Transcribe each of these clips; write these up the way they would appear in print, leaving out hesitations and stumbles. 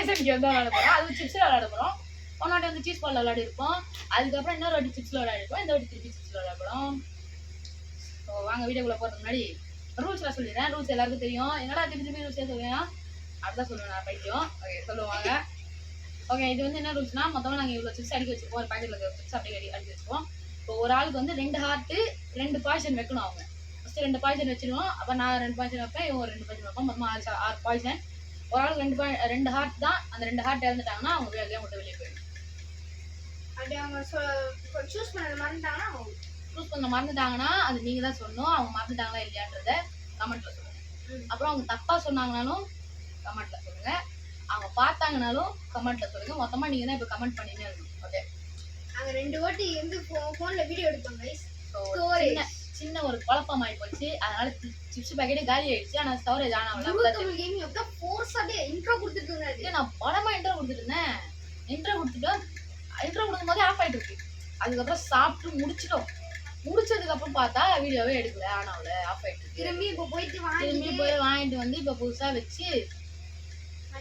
பாய்சனுக்கு வந்து விளையாட போகிறோம். அது சிப்ஸில் விளையாட போகிறோம். ஒரு வாட்டி வந்து சீஸ் பால் விளையாடி இருப்போம். அதுக்கப்புறம் இன்னொரு வாட்டி சிப்ஸில் விளையாடி இருப்போம். இந்த வாட்டி திருப்பி சிப்ஸில் விளையாட போகிறோம். ஸோ வாங்க வீடியோக்குள்ளே போகிறதுக்கு முன்னாடி ரூல்ஸ்லாம் சொல்லிடுறேன். ரூல்ஸ் எல்லாருக்கும் தெரியும். என்னடா திருப்பி ரூல்ஸே சொல்லுவேன், அதுதான் சொல்லுவேன் நான் பைத்தியம். ஓகே சொல்லுவாங்க. ஓகே இது வந்து என்ன ரூல்ஸ்னா, மொத்தமாக நாங்கள் இவ்வளோ சிப்ஸ் அடிக்க வச்சுருப்போம். ஒரு பேக்கெட்டில் இருக்கிற சிப்ஸ் அப்படியே அடிக்க வச்சுருப்போம். இப்போ ஒரு ஆளுக்கு வந்து 2 ஹார்ட்டு 2 பாய்சன் வைக்கணும். அவங்க ஃபஸ்ட்டு 2 பாய்சன் வச்சிருவோம். அப்போ நான் 2 பாய்சன் வைப்பேன், இவங்க 2 பாய்சன் வைப்போம். மொத்தமாக 6 பாய்சன். ஒரு ஆளுக்கு 2 ஹார்ட் தான். அந்த 2 ஹார்ட் இறந்துட்டாங்கன்னா அவங்க வேலையை மட்டும் வெளியே போயிடும். அப்படி அவங்க சூஸ் பண்ண மறந்துட்டாங்கன்னா அது நீங்கள் தான் சொல்லணும். அவங்க மறந்துட்டாங்களா இல்லையான்றத கமெண்ட்டில் சொல்லுங்கள். அப்புறம் அவங்க தப்பாக சொன்னாங்கனாலும் கமெண்ட்டில் சொல்லுங்கள். அவங்க பார்த்தாங்கனாலும் கமெண்ட்டில் சொல்லுங்கள். மொத்தமாக நீங்கள் தான் இப்போ கமெண்ட் பண்ணினே இருக்கணும். ஓகே நாங்கள் 2 வாட்டி வந்து ஃபோனில் வீடியோ எடுப்போம் கைஸ். சின்ன ஒரு குழப்பம் ஆகி போச்சு. அதனால சிப்ஸ் பேக்கெட்டே காலி ஆயிடுச்சு. ஆனால் ஸ்டோரேஜ் இன்ட்ரோ கொடுத்துட்டு இருந்தேன். நான் படமாக இன்ட்ரோ கொடுத்துட்டு இருந்தேன். இன்ட்ரோ கொடுக்கும் போதே ஆஃப் ஆகிட்டு இருக்கு. அதுக்கப்புறம் சாப்பிட்டு முடிச்சதுக்கு அப்புறம் பார்த்தா வீடியோவே எடுக்கல, ஆனாவில் ஆஃப் ஆகிட்டு இருக்கு. திரும்பி போய் வாங்கிட்டு வந்து இப்போ புதுசாக வச்சு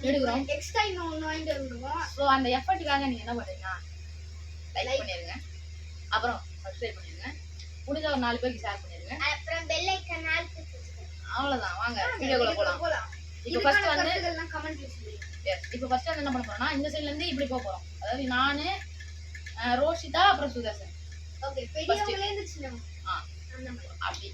எடுக்கிறோம். எக்ஸ்ட்ரா இன்னும் வாங்கிட்டு வந்துடுவோம். ஸோ அந்த எஃபர்ட்டுக்காக நீங்கள் என்ன பண்ணுறீங்கன்னா லைக் பண்ணிடுங்க, அப்புறம் சப்ஸ்கிரைப் பண்ணிடுங்க, முடிஞ்ச ஒரு 4 பேருக்கு ஷேர் பண்ணிடுங்க, அப்புறம் பெல் ஐகான் ஆல் கிளிக் பண்ணுங்க. அவ்வளவுதான். வாங்க வீடியோக்குள்ள போலாம். இப்போ ஃபர்ஸ்ட் வந்து கமெண்ட்ல சொல்லுங்க. எஸ் இப்போ ஃபர்ஸ்ட் வந்து என்ன பண்ண போறோம்னா, இந்த சைடுல இருந்து இப்படி போக போறோம். அதாவது நானு ரோஷிதா அப்புறம் சுதர்சன். ஓகே பெரியவங்களே இருந்து சின்னவங்க அந்த மாதிரி அப்படி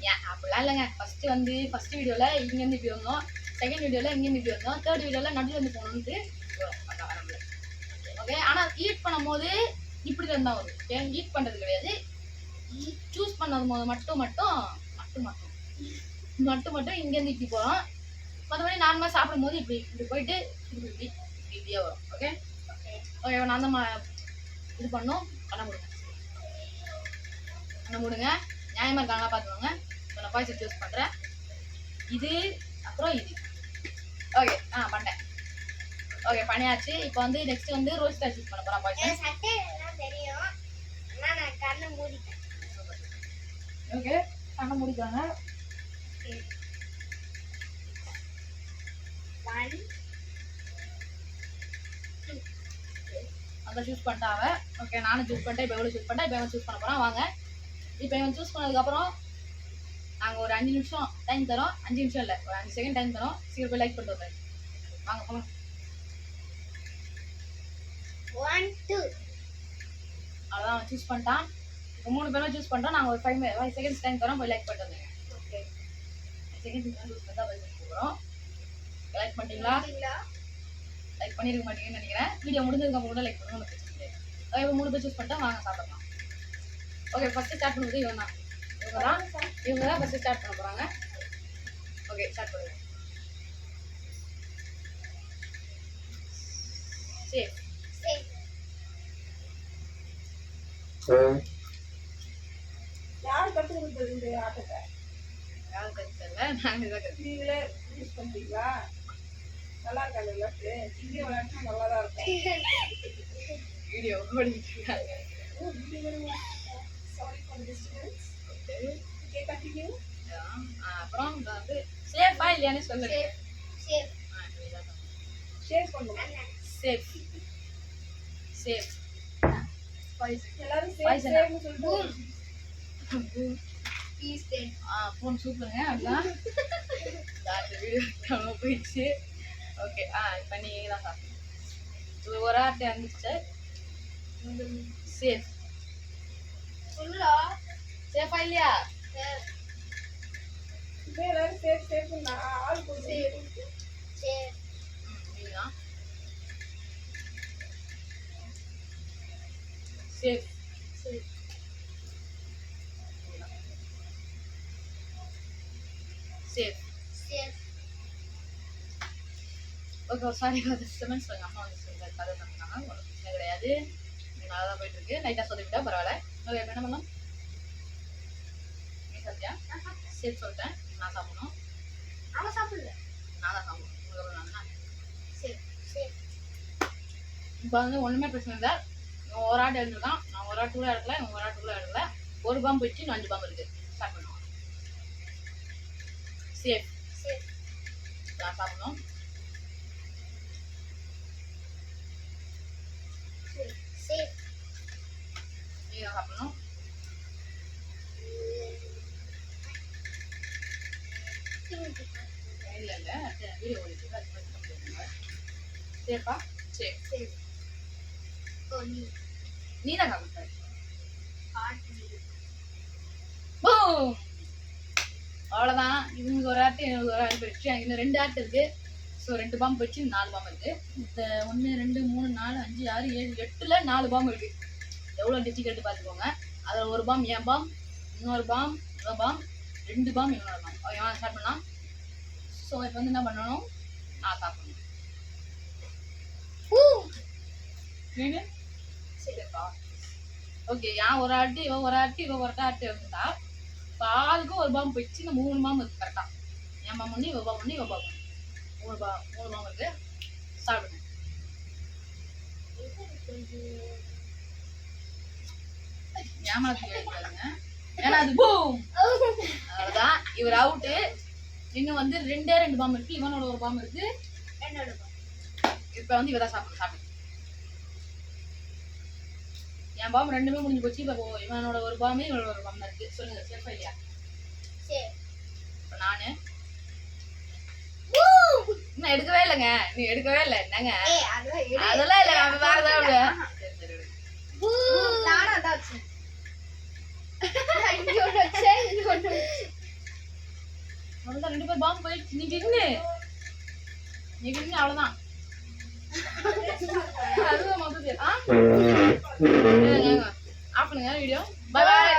ஏன் அப்படிலாம் இல்லைங்க. ஃபர்ஸ்ட் வீடியோல இங்க இருந்து இப்படி வந்தோம், செகண்ட் வீடியோல இங்க இருந்து இப்படி வந்தோம், தேர்ட் வீடியோல நடுவில் இருந்து போகணும்னு வரல. ஓகே ஆனா ஈட் பண்ணும்போது இப்படி தான் வரும். ஏன் ஈட் பண்றது கிடையாது, சூஸ் பண்ணது போது மட்டும் இங்கேருந்து இப்படி போகிறோம். மற்றபடி நார்மலாக சாப்பிடும் போது இப்படி போயிட்டு இப்படியே வரும். ஓகே ஓகே நான் தான் இது பண்ண முடியுங்க. நியாயமாக இருக்காங்களா பார்த்துக்கோங்க. இப்போ நான் பாய்சன் சூஸ் பண்ணுறேன். இது அப்புறம் இது. ஓகே பண்ணேன். ஓகே பண்ணியாச்சு. இப்போ வந்து நெக்ஸ்ட் வந்து ரோஸ்டர் சூஸ் பண்ண போகிறேன். பாய்சன் சட்டை எல்லாம் தெரியும், ஆனால் நான் கண்ணை மூடிட்டேன். ஓகே கண்ணை முடிக்கிறாங்க. அங்கே சூஸ் பண்ணிட்டாங்க. ஓகே நானும் சூஸ் பண்ணிட்டேன். இப்போ எவ்வளோ சூஸ் பண்ணிட்டேன். இப்போ இவன் சூஸ் பண்ண போகிறான். வாங்க இப்போ இவன் சூஸ் பண்ணதுக்கப்புறம் நாங்கள் ஒரு 5 நிமிஷம் டைம் தரோம். 5 நிமிஷம் இல்லை, ஒரு 5 செகண்ட் டைம் தரோம். சீக்கிரம் போய் லைக் பண்ணிட்டு வரேன். வாங்க போகலாம். 1 2 அதான் அவன் சூஸ் பண்ணிட்டான். இப்போ 3 பேரும் சூஸ் பண்ணுறோம். நாங்கள் ஒரு 5 செகண்ட்ஸ் டைம் தரோம். போய் லைக் பண்ணிட்டு வந்துங்க. ஓகே 5 செகண்ட்ஸ் சூஸ் பண்ணி தான் போகிறோம். லைக் பண்ணிட்டீங்களா? லைக் பண்ணிருக்க மாட்டீங்கன்னு நினைக்கிறேன். வீடியோ முடிஞ்சதுக்கு அப்புறம் கூட லைக் பண்ணுங்க, ஒன்றும் பிரச்சனை இல்லை. ஓகே இப்போ 3 பேர் சூஸ் பண்ணிட்டா வாங்க சாப்பிடலாம். ஓகே ஃபர்ஸ்ட் ஸ்டார்ட் பண்ணுறது இவங்க தான் ஃபர்ஸ்ட் ஸ்டார்ட் பண்ண போகிறாங்க. ஓகே ஸ்டார்ட் பண்ணுங்க. சரி யார் கற்று கொடுத்தது இந்த ஆட்டத்தை? யாரும் கற்றுல, நாங்கள் தான் கற்று. நீங்களே யூஸ் பண்ணுறீங்களா? நல்லா இருக்காது விளையாட்டு. இங்கே விளையாட்டுனா நல்லா தான் இருக்கும். வீடியோ ஓடிட்டு இருக்காங்க. Sorry for disturbance. Okay continue. அப்புறம் வந்து சேஃபா இல்லையானே சொல்லுங்க. சேஃப் ஷேர் பண்ணுங்க. சேஃப் எல்லாரும் சேஃப்னு சொல்லிட்டு ப்ளீஸ் டே ஃபோன் சூப்பருங்க. அதுதான் அந்த வீடியோ நம்ம போயிடுச்சு. ஓகே இப்போ நீங்கள் தான் சாப்பிடுங்க. ஒரு ஆட்டை வந்துச்சு. சேஃப் சொல்லா சேஃபா இல்லையா? எல்லாரும் சேஃப் ஆள் கொடுத்து சேஃப் இதுதான் சேஃப் ஓகே சாரி டிஸ்டர்பன்ஸ். எங்கள் அம்மா வந்து கதை சொன்னாங்க. ஒன்றும் பிரச்சனை கிடையாது, நல்லா தான் போயிட்டு இருக்கு. லைட்டாக சொல்லிவிட்டா பரவாயில்ல. ஓகே என்ன பண்ணலாம்? நீ சாப்பிட்டியா? சேஃப் சொல்லிட்டேன். நான் சாப்பிடணும். அவன் சாப்பிடல, நான் தான் சாப்பிடணும். சேஃப் இப்போ வந்து ஒன்றுமே பிரச்சனை இல்லை. இவன் ஒரு ஆட்டு எடுத்துருக்கான், நான் ஒரு ஆட்டு கூட எடுக்கல, இவன் ஒரு ஆட்டு கூட எடுக்கல. ஒரு பாம்பு போயிடுச்சு, இன்னும் 5 பாம்பு இருக்குது. ஸ்டார்ட் பண்ணுவோம். சேஃப் நான் சாப்பிடணும். சாப்பிடணும். இல்ல இல்ல வீடியோ ஓடிட்டு அது மட்டும் சரிப்பா. சரி நீ தான் சாப்பிட்ட. அவ்வளவுதான். இவங்க ஒரு ஆட்டு இவங்க ஒரு ஆட்டு போயிடுச்சு. எனக்கு இன்னும் 2 ஆட்டு இருக்கு. ஸோ 2 பாம்பு போயிடுச்சு, 4 பாம்பு இருக்கு. இந்த 1 2 3 4 5 6 7 8ல 4 பாம்பு இருக்கு. எவ்வளோ டிஃபிகல்ட் பார்த்துக்கோங்க. அதில் ஒரு பாம் என் பாம், இன்னொரு பாம் இவன் பாம், 2 பாம் இவனோட பாம். அவன் ஸ்டார்ட் பண்ணலாம். ஸோ இப்போ வந்து என்ன பண்ணணும், நான் சாப்பிடணும். சரிப்பா. ஓகே, ஏன் ஒரு ஆட்டு இவன் ஒரு ஆட்டு இவன் ஒரு ஆட்டு இருந்தா பாலுக்கும் ஒரு பாம்பு போயிடுச்சு. இந்த 3 பாம்பு இருக்கு கரெக்டா. என் பாம்பு ஒன்று, இவன் பாம்பு ஒன்று, இவன் பாம்பு 3 பாம்பு இருக்கு. சாப்பிடுங்க. ஏமாத்தி எடுக்காதுங்க, ஏன்னா அது பூம். அவ்வளவுதான், இவர் அவுட்டு. இன்னும் வந்து 2 பாம்பு இருக்கு. இவனோட ஒரு பாம்பு இருக்கு, என்னோட பாம்பு. இப்ப வந்து இவதான் சாப்பிடு. என் பாம்பு 2மே முடிஞ்சு போச்சு. இப்போ இவனோட ஒரு பாம்பு இவனோட ஒரு பாம்பு இருக்கு. சொல்லுங்க சேஃபா இல்லையா? இப்ப நானு இன்னும் எடுக்கவே இல்லைங்க. நீ எடுக்கவே இல்லை என்னங்க? அதெல்லாம் இல்ல, நம்ம வேற ஏதாவது. அவ்வளவுதான், 2 பேர் பாம்பு போயிடுச்சு. நீங்க நின்னு அவ்வளவுதான். அதுதான் மொத்தத்தில் ஆஃப் பண்ணுங்க வீடியோ. Bye bye.